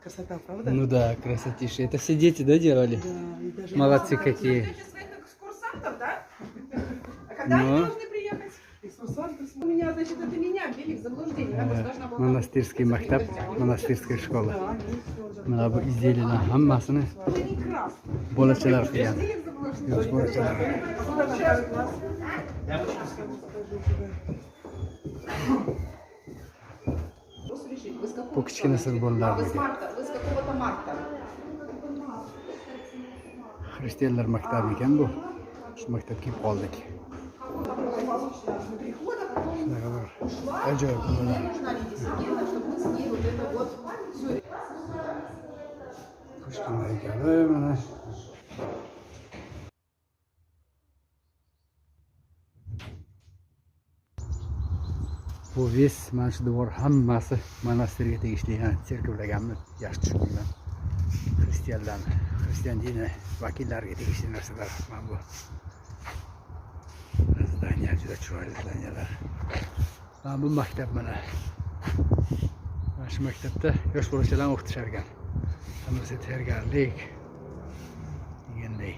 Красота, правда? Ну да, красотища. Это все дети, да, делали? Да, и даже Молодцы мама. какие. Ждете своих экскурсантов, да? А когда они Ну. должны приехать? Экскурсанты У меня, значит, это меня ввели в заблуждение. Я просто должна была... Монастырский мактаб, монастырская школа. Да, они всё уже. Mana bu izleyilene hammasini Это не красный. bolachalar qilgan. Ввели в заблуждение. Yosh bolachalar. Куда направить нас? Просто решить, вы с какого Bu kichkina siz Вы с bolalarniki. марта, вы с какого-то марта. Xristianlar maktabi ekan bu. Shu maktabga kelib qoldik. Shunaqa bir ajoyib Мне bolalar. нужна Лидия Сергеевна, чтобы мы с ней вот это вот все. Pushkinlar ekani mana. Bu ves mana shu devor hammasi monastirga tegishli, ha, serkovlaganmi? Yaxshi tushunmayman. Xristian dini vakillariga tegishli narsalar mana bu. Zdaniya juda chiroyli zdaniyalar. Mana bu maktab mana. Mana shu maktabda yosh bolachalarni o'qitishar ekan. Hammasi tayyorgarlik deganday.